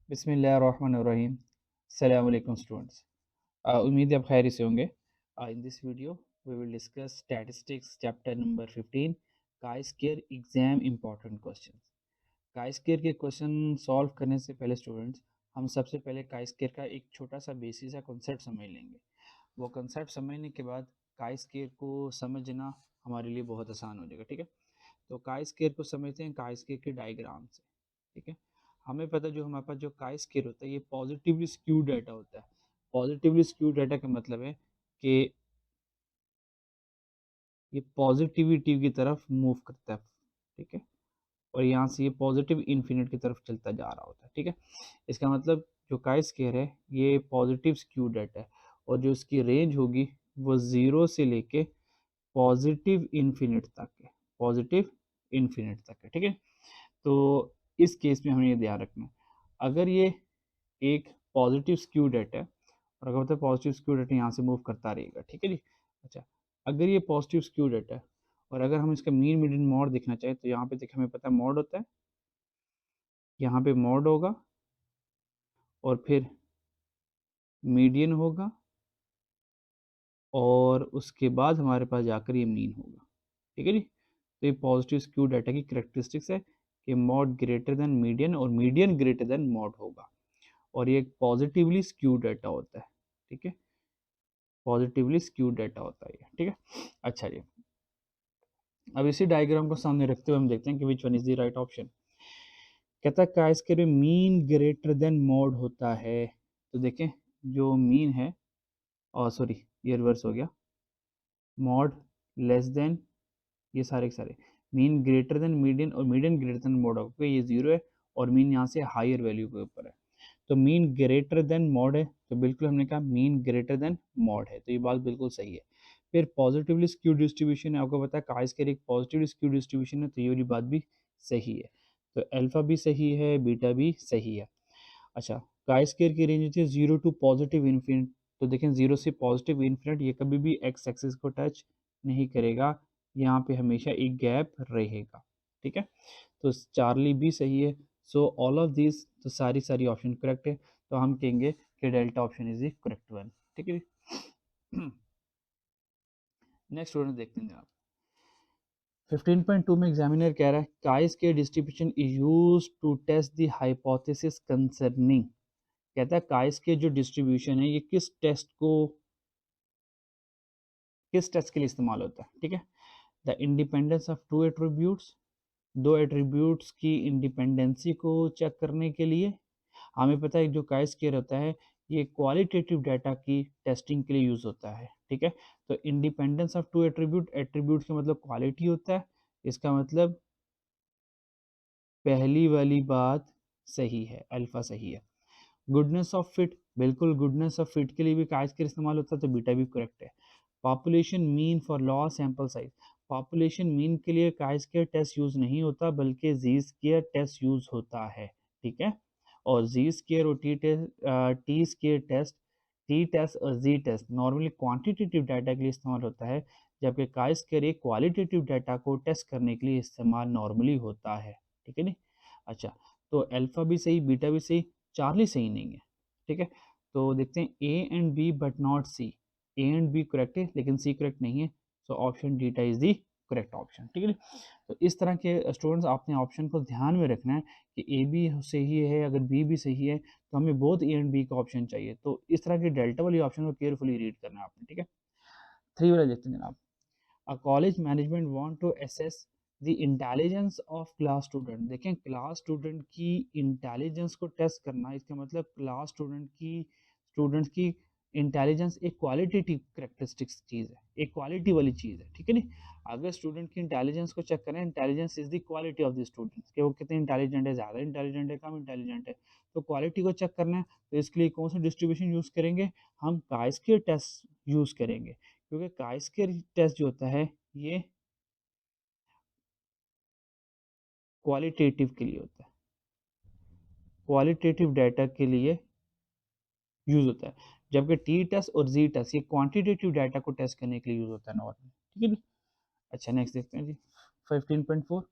बिस्मिल्लाहिर्रहमानिर्रहीम। अस्सलाम वालेकुम स्टूडेंट्स। उम्मीद है आप खैरियत से होंगे। In this video we will discuss statistics chapter number 15 chi square exam important questions. Chi square के क्वेश्चन सॉल्व करने से पहले स्टूडेंट्स हम सबसे पहले काई स्क्वायर का एक छोटा सा बेसिक सा कॉन्सेप्ट समझ लेंगे। वो कॉन्सेप्ट समझने के बाद काई स्क्वायर को समझना हमारे लिए बहुत आसान हो जाएगा। ठीक है, तो काई स्क्वायर को समझते हैं काई स्क्वायर के डायग्राम से। ठीक है, हमें पता है जो हमारे पास जो काई स्क्वायर होता है ये पॉजिटिवली स्क्यू डाटा होता है। पॉजिटिवली स्क्यू डाटा का मतलब है कि ये पॉजिटिविटी की तरफ मूव करता है। ठीक है, और यहाँ से ये पॉजिटिव इन्फिनिट की तरफ चलता जा रहा होता है। ठीक है, इसका मतलब जो काई स्क्वायर है ये पॉजिटिव स्क्यू डाटा है और जो इसकी रेंज होगी वो ज़ीरो से लेके पॉजिटिव इन्फिनिट तक है। पॉजिटिव इन्फिनिट तक है। ठीक है, तो इस केस में हमें ये ध्यान रखना है, अगर ये एक पॉजिटिव स्क्यू डाटा है और अगर मतलब पॉजिटिव स्क्यू डाटा यहाँ से मूव करता रहेगा। ठीक है जी। अच्छा, अगर ये पॉजिटिव स्क्यू डाटा है और अगर हम इसका मीन मीडियन मॉड देखना चाहें तो यहाँ पे देखिए हमें पता है मॉड होता है, यहाँ पे मॉड होगा और फिर मीडियन होगा और उसके बाद हमारे पास जाकर ये मीन होगा। ठीक है जी, तो ये पॉजिटिव स्क्यू डाटा की करेक्टरिस्टिक्स है कि मॉड ग्रेटर देन मीडियन और मीडियन ग्रेटर देन मॉड होगा और ये एक पॉजिटिवली स्क्यू डाटा होता है। ठीक है, पॉजिटिवली स्क्यू डाटा होता है। ठीक है, अच्छा जी, अब इसी डायग्राम को सामने रखते हुए हम देखते हैं कि which one is the right option. कहता है का इसके लिए मीन ग्रेटर देन मॉड होता है। तो देखें जो मीन है, और सॉरी ये रिवर्स हो गया, मॉड लेस देन, ये सारे के सारे मीन ग्रेटर देन मीडियन और मीडियन ग्रेटर देन मॉड होगा, ये जीरो है और मीन यहाँ से हायर वैल्यू के ऊपर है। तो मीन ग्रेटर देन मॉड है, तो बिल्कुल हमने कहा मीन ग्रेटर देन मॉड है, तो ये बात बिल्कुल सही है। फिर पॉजिटिवली स्क्यू डिस्ट्रीब्यूशन है, आपको पता है का स्क्वायर एक पॉजिटिवली स्क्यू डिस्ट्रीब्यूशन है, तो ये वाली बात भी सही है। तो अल्फा भी सही है, बीटा भी सही है। अच्छा, का स्क्वायर की रेंज होती है जीरो टू पॉजिटिव इन्फिनिट। तो देखें जीरो से पॉजिटिव इन्फिनिट ये कभी भी एक्स एक्सिस को टच नहीं करेगा, यहाँ पे हमेशा एक गैप रहेगा। ठीक है, तो चार्ली भी सही है। सो ऑल ऑफ दिस, तो सारी सारी ऑप्शन करेक्ट है, तो हम कहेंगे कि delta option is the correct one. ठीक है, नेक्स्ट स्टूडेंट देखते हैं आप। 15.2 में एग्जामिनर कह रहा है काइस के distribution is use to test the hypothesis concerning. कहता है काइस के जो डिस्ट्रीब्यूशन है ये किस टेस्ट के लिए इस्तेमाल होता है। ठीक है, the independence of two attributes, दो एट्रीब्यूट्स की इंडिपेंडेंसी को चेक करने के लिए। हमें पता है जो काई स्क्वायर होता है ये क्वालिटेटिव डाटा की टेस्टिंग के लिए यूज होता है। ठीक है, तो independence of two attribute, attribute का मतलब क्वालिटी होता है, इसका मतलब पहली वाली बात सही है, अल्फा सही है। गुडनेस ऑफ फिट, बिल्कुल गुडनेस ऑफ फिट के लिए भी काई स्क्वायर इस्तेमाल होता है, तो बीटा भी करेक्ट है। Population mean for law sample size, population mean के लिए काई स्क्वायर टेस्ट यूज नहीं होता बल्कि जी स्क्वायर टेस्ट यूज होता है। ठीक है, और जी स्क्वायर और T square test, T test और जी टेस्ट नॉर्मली क्वांटिटेटिव डाटा के लिए इस्तेमाल होता है, जबकि काई स्क्वायर एक क्वालिटेटिव डाटा को टेस्ट करने के लिए इस्तेमाल नॉर्मली होता है। ठीक है नी, अच्छा, तो अल्फा भी सही, बीटा भी सही, चार्ली सही नहीं है। ठीक है, तो देखते हैं A and B but not C, A and B correct है लेकिन सी करेक्ट नहीं है, so option D is the correct option. ठीक है, तो इस तरह के स्टूडेंट्स आपने ऑप्शन को ध्यान में रखना है कि ए भी सही है, अगर बी भी सही है तो हमें बोथ ए एंड बी का ऑप्शन चाहिए, तो इस तरह के डेल्टा वाली ऑप्शन को केयरफुली रीड करना है आपने। ठीक है, थ्री वाला देखते हैं जनाब। A college management want to assess the intelligence of class student. देखें क्लास स्टूडेंट की इंटेलिजेंस को टेस्ट करना, इसका मतलब क्लास स्टूडेंट्स की इंटेलिजेंस एक क्वालिटेटिव करेक्टरिस्टिक्स चीज़ है, एक क्वालिटी वाली चीज़ है। ठीक है नी, अगर स्टूडेंट की इंटेलिजेंस को चेक करें, intelligence is the quality of the students, कि वो कितने इंटेलिजेंट है, ज़्यादा इंटेलिजेंट है, कम इंटेलिजेंट है, तो क्वालिटी को चेक करना है। तो इसके लिए कौन सा डिस्ट्रीब्यूशन यूज़ करेंगे, हम काइस के टेस्ट यूज़ करेंगे, क्योंकि काई स्क्वायर टेस्ट जो होता है ये क्वालिटेटिव के लिए होता है, क्वालिटेटिव डाटा के लिए यूज होता है, जबकि टी टेस्ट और जी टेस्ट ये क्वांटिटेटिव डाटा को टेस्ट करने के लिए यूज होता है नॉर्मल। ठीक है जी, अच्छा नेक्स्ट देखते हैं जी। 15.4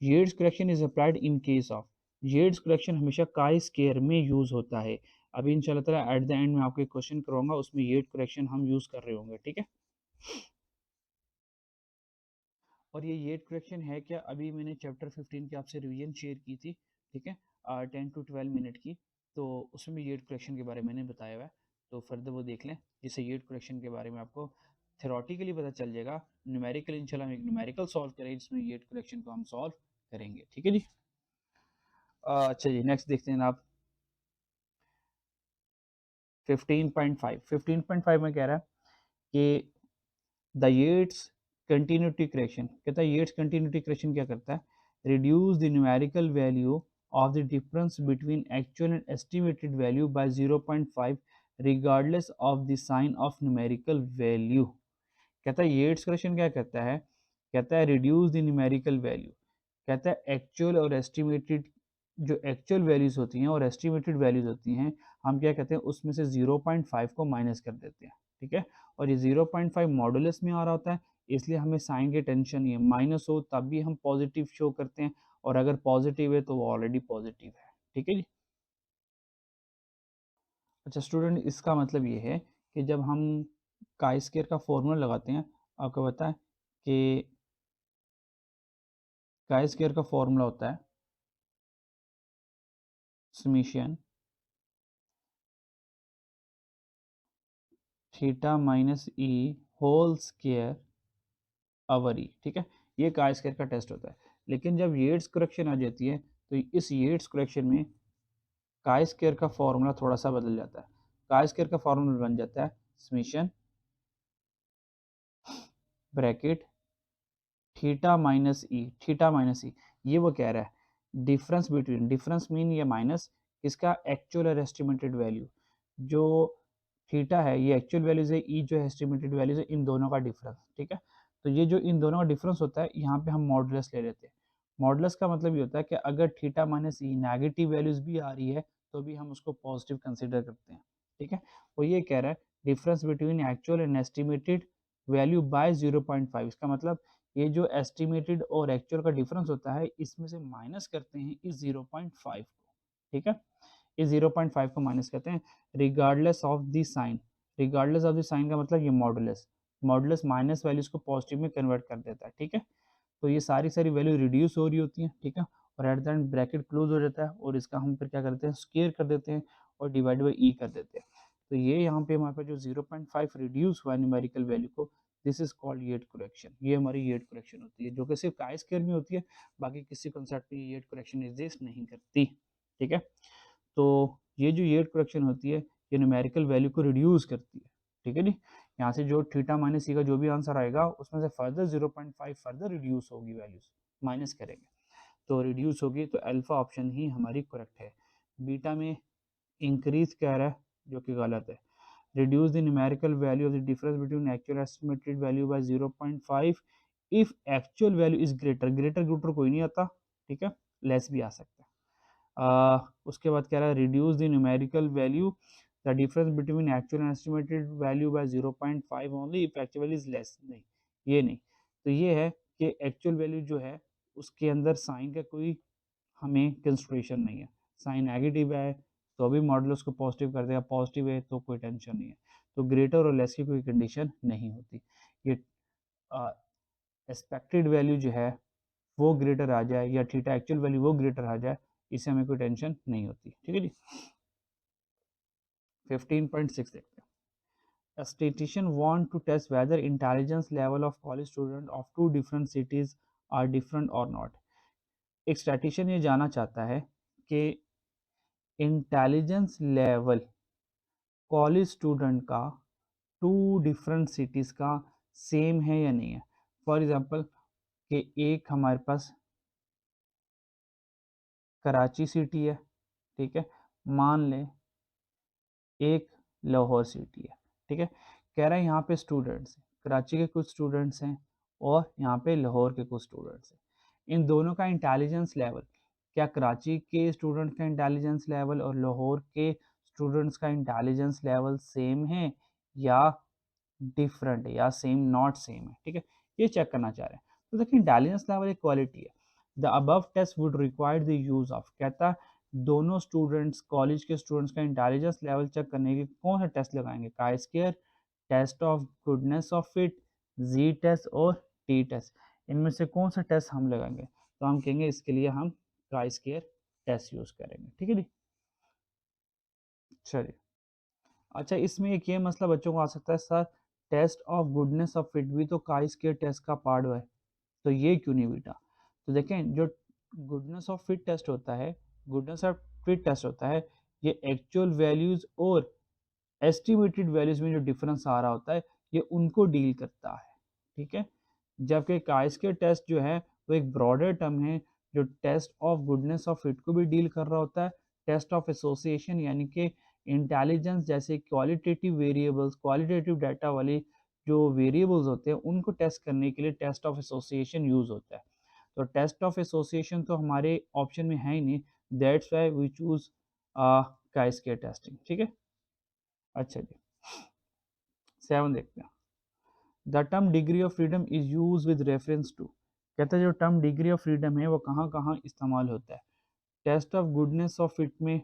Yates correction is applied in case of, Yates correction हमेशा काई स्केयर में यूज होता है। अभी इंशाल्लाह ताला एट द एंड में आपको एक क्वेश्चन कराऊंगा, उसमें येट करेक्शन हम यूज कर रहे होंगे, ठीक है। और ये येट करेक्शन है क्या, अभी मैंने चैप्टर 15 की आपसे रिवीजन शेयर की थी, ठीक है, 10 to 12 मिनट की, तो उसमें येट करेक्शन के बारे में मैंने बताया हुआ है, तो फर्दर वो देख लें, जिससे येट करेक्शन के बारे में आपको थेरोटिकली पता चल जाएगा। न्यूमेरिकल इंशाल्लाह हम एक न्यूमेरिकल सॉल्व करेंगे जिसमें येट करेक्शन को हम सॉल्व करेंगे, ठीक है जी। अच्छा जी, नेक्स्ट देखते हैं आप 15.5। 15.5 में कह रहा है कि द येट्स कंटिन्यूटी करेक्शन, कहता है येट्स कंटिन्यूटी करेक्शन क्या करता है, reduce the numerical value of the difference between actual and estimated value by 0.5 regardless of the sign of numerical value. कहता है येट्स करेक्शन क्या कहता है, कहता है रिड्यूस द न्यूमेरिकल वैल्यू, कहता है एक्चुअल और एस्टिमेटेड, जो एक्चुअल वैल्यूज होती हैं और एस्टिमेटेड वैल्यूज होती हैं, हम क्या कहते हैं उसमें से 0.5 को माइनस कर देते हैं, ठीक है। और ये 0.5 मॉडुलस में आ रहा होता है, इसलिए हमें साइन की टेंशन नहीं है, माइनस हो तब भी हम पॉजिटिव शो करते हैं, और अगर पॉजिटिव है तो वो ऑलरेडी पॉजिटिव है, ठीक है जी। अच्छा स्टूडेंट, इसका मतलब ये है कि जब हम काई स्क्वायर का फॉर्मूला लगाते हैं, आपको पता है कि काई स्क्वायर का फॉर्मूला होता है summation theta minus E whole square over E, ठीक है। ये काई स्क्वायर का टेस्ट होता है, लेकिन जब येट्स करेक्शन आ जाती है तो इस येट्स करेक्शन में काई स्क्वायर का फॉर्मूला थोड़ा सा बदल जाता है। काई स्क्वायर का फॉर्मूला बन जाता है समीशन ब्रैकेट थीटा माइनस ई, थीटा माइनस ई। ये वो कह रहा है डिफरेंस बिटवीन, डिफरेंस मीन ये माइनस इसका एक्चुअल और एस्टिमेटेड वैल्यू, जो थीटा है ये एक्चुअल वैल्यूज है, ई जो एस्टिमेटेड वैल्यूज है, इन दोनों का डिफरेंस, ठीक है। तो ये जो इन दोनों का डिफरेंस होता है, यहाँ पे हम मॉडुलस ले लेते हैं। मॉडुलस का मतलब ये होता है कि अगर थीटा माइनस ई नेगेटिव वैल्यूज भी आ रही है तो भी हम उसको पॉजिटिव कंसिडर करते हैं, ठीक है। वो ये कह रहा है difference between actual and estimated value by 0.5, इसका मतलब ये जो एस्टिमेटेड और एक्चुअल का डिफरेंस होता है, इसमें से माइनस करते हैं इस 0.5 को, ठीक है। इस 0.5 को माइनस करते हैं regardless of the sign. Regardless of the sign का मतलब ये मॉडुलस, मॉडुलस माइनस वैल्यूज को पॉजिटिव में कन्वर्ट कर देता है, ठीक है। तो ये सारी सारी वैल्यू रिड्यूस हो रही होती है, ठीक है, और at the end bracket close हो जाता है, और इसका हम फिर क्या करते हैं स्क्वायर कर देते हैं और डिवाइड बाई ई कर देते हैं। तो ये यहाँ पे हमारे पास जो 0.5 रिड्यूस हुआ न्यूमेरिकल वैल्यू को, this is called yet correction. ये हमारी येट करेक्शन होती है, जो कि सिर्फ काई स्क्वायर में होती है, बाकी किसी कॉन्सेप्ट में येट करेक्शन एग्जिस्ट नहीं करती, ठीक है। तो ये जो येट करेक्शन होती है, ये न्यूमेरिकल वैल्यू को रिड्यूस करती है, ठीक है जी। यहाँ से जो थीटा माइनस सी का जो भी आंसर आएगा उसमें से फर्दर 0.5 फर्दर रिड्यूस होगी, वैल्यूज माइनस करेंगे तो रिड्यूस होगी, तो अल्फा ऑप्शन ही हमारी करेक्ट है। बीटा में इंक्रीज कह रहा है, जो कि गलत है। Reduce the numerical value of the difference between actual estimated value by 0.5 if actual value is greater, greater greater कोई नहीं आता, ठीक है, लेस भी आ सकता है। उसके बाद कह रहा है reduce the numerical value the difference between actual and estimated value by 0.5 only if actual value is less, नहीं ये नहीं। तो ये है कि एक्चुअल वैल्यू जो है उसके अंदर साइन का कोई हमें कंसिडरेशन नहीं है, साइन नेगेटिव है तो भी मॉडुलस को पॉजिटिव कर देगा, पॉजिटिव है तो कोई टेंशन नहीं है, तो ग्रेटर और लेस की कोई कंडीशन नहीं होती। ये एक्सपेक्टेड वैल्यू जो है वो ग्रेटर आ जाए या थीटा एक्चुअल वैल्यू वो ग्रेटर आ जाए, इससे हमें कोई टेंशन नहीं होती, ठीक है जी। 15.6 देखते हैं। A statistician want to test whether intelligence level of college student of two different cities are different or not। एक स्टैटिशियन ये जानना चाहता है कि इंटेलिजेंस लेवल कॉलेज स्टूडेंट का टू डिफरेंट सिटीज़ का सेम है या नहीं है। फॉर एग्जांपल कि एक हमारे पास कराची सिटी है, ठीक है, मान लें एक लाहौर सिटी है, ठीक है। कह रहा है यहाँ पे स्टूडेंट्स हैं, कराची के कुछ स्टूडेंट्स हैं और यहाँ पे लाहौर के कुछ स्टूडेंट्स हैं। इन दोनों का इंटेलिजेंस लेवल, क्या कराची के स्टूडेंट का इंटेलिजेंस लेवल और लाहौर के स्टूडेंट्स का इंटेलिजेंस लेवल सेम है या डिफरेंट है या सेम नॉट सेम है, ठीक है, ये चेक करना चाह रहे हैं। तो देखिए इंटेलिजेंस लेवल एक क्वालिटी है, the above test would require the use of, कहता दोनों स्टूडेंट्स, कॉलेज के स्टूडेंट्स का इंटेलिजेंस लेवल चेक करने के कौन सा टेस्ट लगाएंगे, chi square, test of goodness of fit, ji test और टी टेस्ट, इनमें से कौन सा टेस्ट हम लगाएंगे, तो हम कहेंगे इसके लिए हम काई स्क्वायर टेस्ट यूज करेंगे, ठीक है जी। चलिए, अच्छा इसमें एक ये मसला बच्चों को आ सकता है, sir test of goodness of fit भी तो काई स्क्वायर टेस्ट का पार्ट है, तो ये क्यों नहीं बेटा, तो देखें जो गुडनेस ऑफ फिट टेस्ट होता है, गुडनेस ऑफ फिट टेस्ट होता है, ये एक्चुअल वैल्यूज और एस्टिमेटेड वैल्यूज में जो डिफरेंस आ रहा होता है ये उनको डील करता है, ठीक है। जबकि काइस्के टेस्ट जो है वो एक ब्रॉडर टर्म है जो test of goodness of fit को भी डील कर रहा होता है, टेस्ट ऑफ एसोसिएशन यानी कि इंटेलिजेंस जैसे क्वालिटेटिव वेरिएबल्स, क्वालिटेटिव डाटा वाले जो वेरिएबल्स होते हैं उनको टेस्ट करने के लिए टेस्ट ऑफ एसोसिएशन यूज होता है। तो टेस्ट ऑफ एसोसिएशन तो हमारे ऑप्शन में है ही नहीं, दैट्स व्हाई वी चूज काइस्के टेस्टिंग, ठीक है। अच्छा जी, 7 देखते हैं, the term degree of freedom is use with reference to, कहता है जो टर्म डिग्री ऑफ फ्रीडम है वो कहाँ कहाँ इस्तेमाल होता है, test of goodness of fit में,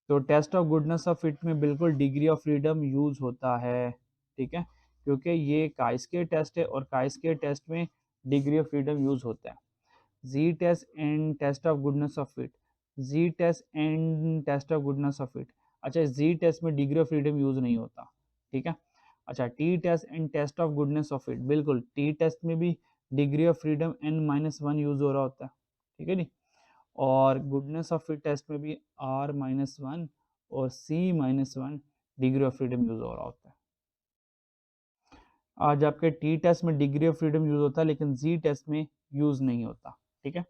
तो test of goodness of fit में बिल्कुल डिग्री ऑफ फ्रीडम यूज होता है, ठीक है, क्योंकि ये काइस्के टेस्ट है और काइस्के टेस्ट में डिग्री ऑफ फ्रीडम यूज होता है। Z test and test of goodness of fit, ji test and test of goodness of fit, अच्छा जी टेस्ट में डिग्री ऑफ फ्रीडम यूज नहीं होता, ठीक है। अच्छा T test and test of goodness of fit, बिल्कुल टी टेस्ट में भी degree of freedom n-1 use हो रहा होता है, ठीक है जी। और गुडनेस ऑफ फिट टेस्ट में भी R-1 और C-1 degree of freedom use हो रहा होता है। आज आपके टी टेस्ट में डिग्री ऑफ फ्रीडम यूज होता है लेकिन जी टेस्ट में यूज नहीं होता, ठीक है।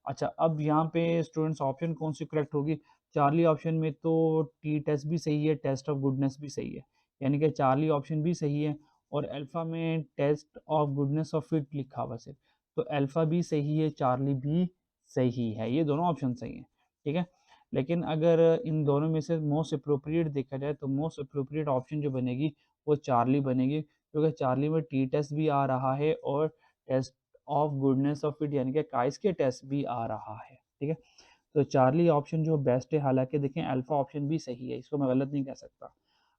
अच्छा अब यहाँ पे स्टूडेंट्स ऑप्शन कौन सी करेक्ट होगी, चार्ली ऑप्शन में तो टी टेस्ट भी सही है, टेस्ट ऑफ गुडनेस भी सही है, यानी कि चार्ली ऑप्शन भी सही है, और अल्फा में test of goodness of fit लिखा हुआ सिर्फ, तो अल्फा भी सही है, चार्ली भी सही है, ये दोनों ऑप्शन सही हैं, ठीक है। लेकिन अगर इन दोनों में से मोस्ट अप्रोप्रिएट देखा जाए तो मोस्ट अप्रोप्रिएट ऑप्शन जो बनेगी वो चार्ली बनेगी, क्योंकि चार्ली में टी टेस्ट भी आ रहा है और test of goodness of fit यानी कि काइस के टेस्ट भी आ रहा है, ठीक है। तो चार्ली ऑप्शन जो बेस्ट है, हालांकि देखें अल्फा ऑप्शन भी सही है, इसको मैं गलत नहीं कह सकता।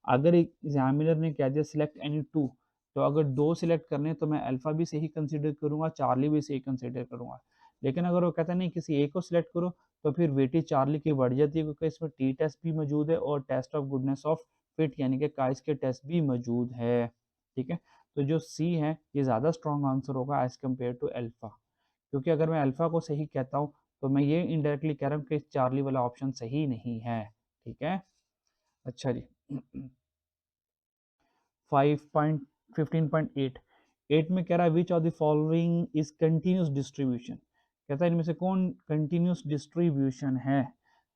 अगर एक एग्जामिनर ने कह दिया सिलेक्ट एनी टू, तो अगर दो सिलेक्ट करने तो मैं अल्फा भी सही कंसिडर करूंगा, चार्ली भी सही कंसिडर करूंगा। लेकिन अगर वो कहता नहीं किसी एक को सिलेक्ट करो, तो फिर वेटेज चार्ली की बढ़ जाती है, क्योंकि इसमें टी टेस्ट भी मौजूद है और test of goodness of fit यानी कि काइस के टेस्ट भी मौजूद है, ठीक है। तो जो सी है ये ज़्यादा स्ट्रॉन्ग आंसर होगा एज कम्पेयर टू अल्फा, क्योंकि अगर मैं अल्फा को सही कहता हूँ तो मैं ये इनडायरेक्टली कह रहा हूँ कि चार्ली वाला ऑप्शन सही नहीं है, ठीक है। अच्छा जी, 5.15.8, 8 में कह रहा है which of the following is continuous distribution, कहता है इनमें से कौन कंटिन्यूस डिस्ट्रीब्यूशन है,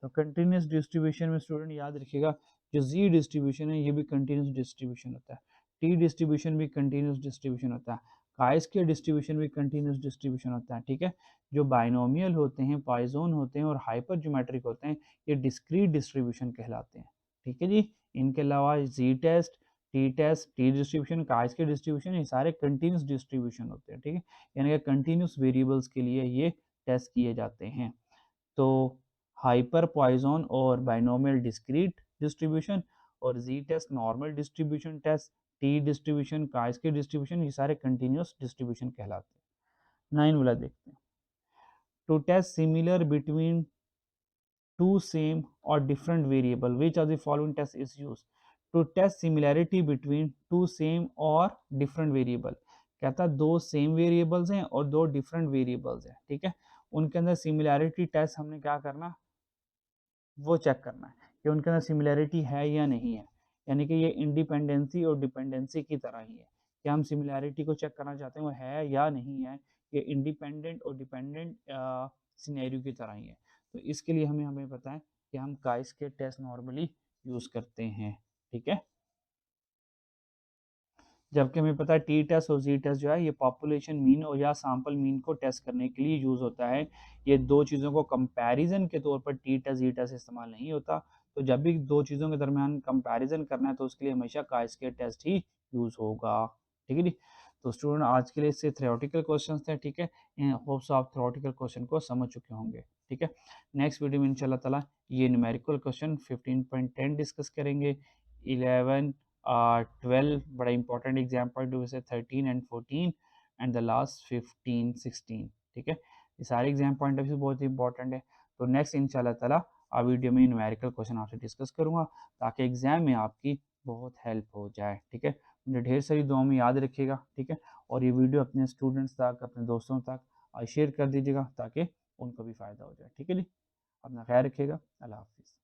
तो कंटिन्यूस डिस्ट्रीब्यूशन में स्टूडेंट याद रखिएगा जो जी डिस्ट्रीब्यूशन है ये भी कंटिन्यूस डिस्ट्रीब्यूशन होता है, टी डिस्ट्रीब्यूशन भी कंटिन्यूस डिस्ट्रीब्यूशन होता है, काइस के डिस्ट्रीब्यूशन भी कंटिन्यूस डिस्ट्रीब्यूशन होता है, ठीक है। जो बाइनोमियल होते हैं, पॉइजन होते हैं और हाइपर ज्योमेट्रिक होते हैं ये डिस्क्रीट डिस्ट्रीब्यूशन कहलाते हैं, ठीक है जी। इनके अलावा Z test, T test, T distribution, chi के डिस्ट्रीब्यूशन, ये सारे कंटिन्यूस डिस्ट्रीब्यूशन होते हैं, ठीक है, यानी कि कंटिन्यूस वेरिएबल्स के लिए ये टेस्ट किए जाते हैं। तो हाइपर पॉइजन और बाइनोमियल डिस्क्रीट डिस्ट्रीब्यूशन और जी test normal distribution test, T distribution, chi के डिस्ट्रीब्यूशन, ये सारे कंटिन्यूस डिस्ट्रीब्यूशन कहलाते हैं। 9 वाला देखते हैं, to test similar between two same or different variable, which of the following test is used to test similarity between two same or different variable, कहता है दो सेम वेरिएबल्स हैं और दो डिफरेंट वेरिएबल्स हैं, ठीक है, उनके अंदर सिमिलैरिटी टेस्ट हमने क्या करना, वो चेक करना है कि उनके अंदर सिमिलैरिटी है या नहीं है, यानी कि ये इंडिपेंडेंसी और डिपेंडेंसी की तरह ही है कि हम सिमिलैरिटी को चेक करना चाहते हैं वो है या नहीं है, ये इंडिपेंडेंट और डिपेंडेंट सिनेरियो की तरह ही है। तो इसके लिए हमें हमें पता है कि हम काइस के टेस्ट नॉर्मली यूज़ करते हैं, ठीक है। जबकि हमें पता है टी टेस्ट और जी टेस्ट जो है ये पॉपुलेशन मीन और या सैंपल मीन को टेस्ट करने के लिए यूज़ होता है, ये दो चीज़ों को कंपैरिजन के तौर पर टी टेस्ट जी टेस्ट इस्तेमाल नहीं होता। तो जब भी दो चीज़ों के दरमियान कंपैरिजन करना है तो उसके लिए हमेशा काइस के टेस्ट ही यूज़ होगा, ठीक है जी। तो स्टूडेंट आज के लिए इससे थ्योरेटिकल क्वेश्चन थे, ठीक है। होप सो आप थ्योरेटिकल क्वेश्चन को समझ चुके होंगे, ठीक है। नेक्स्ट वीडियो में इंशाल्लाह ताला ये न्यूमेरिकल क्वेश्चन 15.10 डिस्कस करेंगे, 11 12 बड़ा important exam point of view से 13 एंड 14 एंड द लास्ट 15 16, ठीक है। ये सारे एग्जाम पॉइंट ऑफ व्यू बहुत ही इंपॉर्टेंट है। तो नेक्स्ट इंशाल्लाह ताला आ वीडियो में न्यूमेरिकल क्वेश्चन आपसे डिस्कस करूंगा ताकि एग्जाम में आपकी बहुत हेल्प हो जाए, ठीक है। मुझे ढेर सारी दुआ में याद रखिएगा, ठीक है। और ये वीडियो अपने स्टूडेंट्स तक, अपने दोस्तों तक शेयर कर दीजिएगा ताकि उनको भी फ़ायदा हो जाए, ठीक है जी। अपना ख्याल रखिएगा। अल्लाह हाफिज़।